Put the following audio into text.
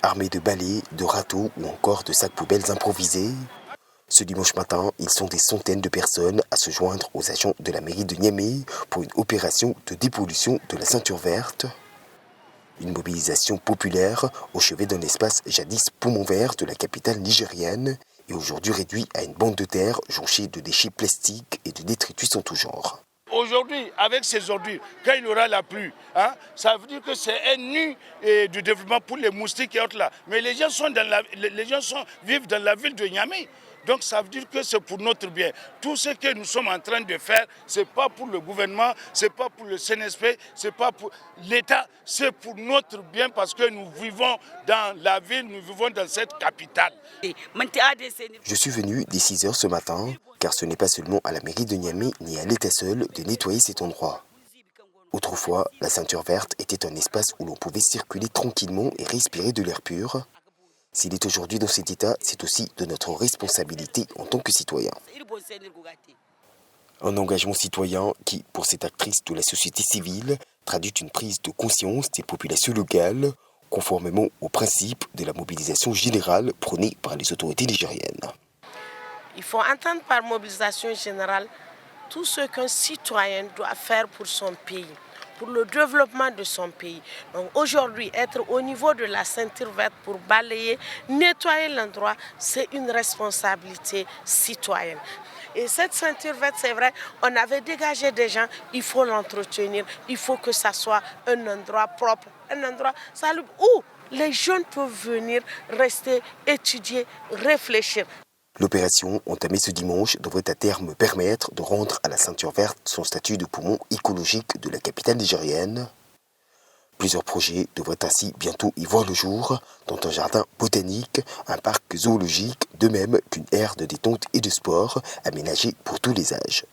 armés de balais, de râteaux ou encore de sacs poubelles improvisés. Ce dimanche matin, ils sont des centaines de personnes à se joindre aux agents de la mairie de Niamey pour une opération de dépollution de la ceinture verte. Une mobilisation populaire au chevet d'un espace jadis poumon vert de la capitale nigérienne et aujourd'hui réduit à une bande de terre jonchée de déchets plastiques et de détritus en tout genre. Aujourd'hui, avec ces ordures, quand il y aura la pluie, ça veut dire que c'est un nu du développement pour les moustiques et autres là. Mais les gens vivent dans la ville de Niamey. Donc ça veut dire que c'est pour notre bien. Tout ce que nous sommes en train de faire, ce n'est pas pour le gouvernement, ce n'est pas pour le CNSP, ce n'est pas pour l'État, c'est pour notre bien parce que nous vivons dans la ville, nous vivons dans cette capitale. Je suis venu dès 6 heures ce matin, car ce n'est pas seulement à la mairie de Niamey ni à l'État seul de nettoyer cet endroit. Autrefois, la ceinture verte était un espace où l'on pouvait circuler tranquillement et respirer de l'air pur. S'il est aujourd'hui dans cet état, c'est aussi de notre responsabilité en tant que citoyens. Un engagement citoyen qui, pour cette actrice de la société civile, traduit une prise de conscience des populations locales, conformément aux principes de la mobilisation générale prônée par les autorités nigériennes. Il faut entendre par mobilisation générale tout ce qu'un citoyen doit faire pour son pays, pour le développement de son pays. Donc aujourd'hui, être au niveau de la ceinture verte pour balayer, nettoyer l'endroit, c'est une responsabilité citoyenne. Et cette ceinture verte, c'est vrai, on avait dégagé des gens, il faut l'entretenir, il faut que ça soit un endroit propre, un endroit salubre où les jeunes peuvent venir, rester, étudier, réfléchir. L'opération entamée ce dimanche devrait à terme permettre de rendre à la ceinture verte son statut de poumon écologique de la capitale nigérienne. Plusieurs projets devraient ainsi bientôt y voir le jour, dont un jardin botanique, un parc zoologique, de même qu'une aire de détente et de sport aménagée pour tous les âges.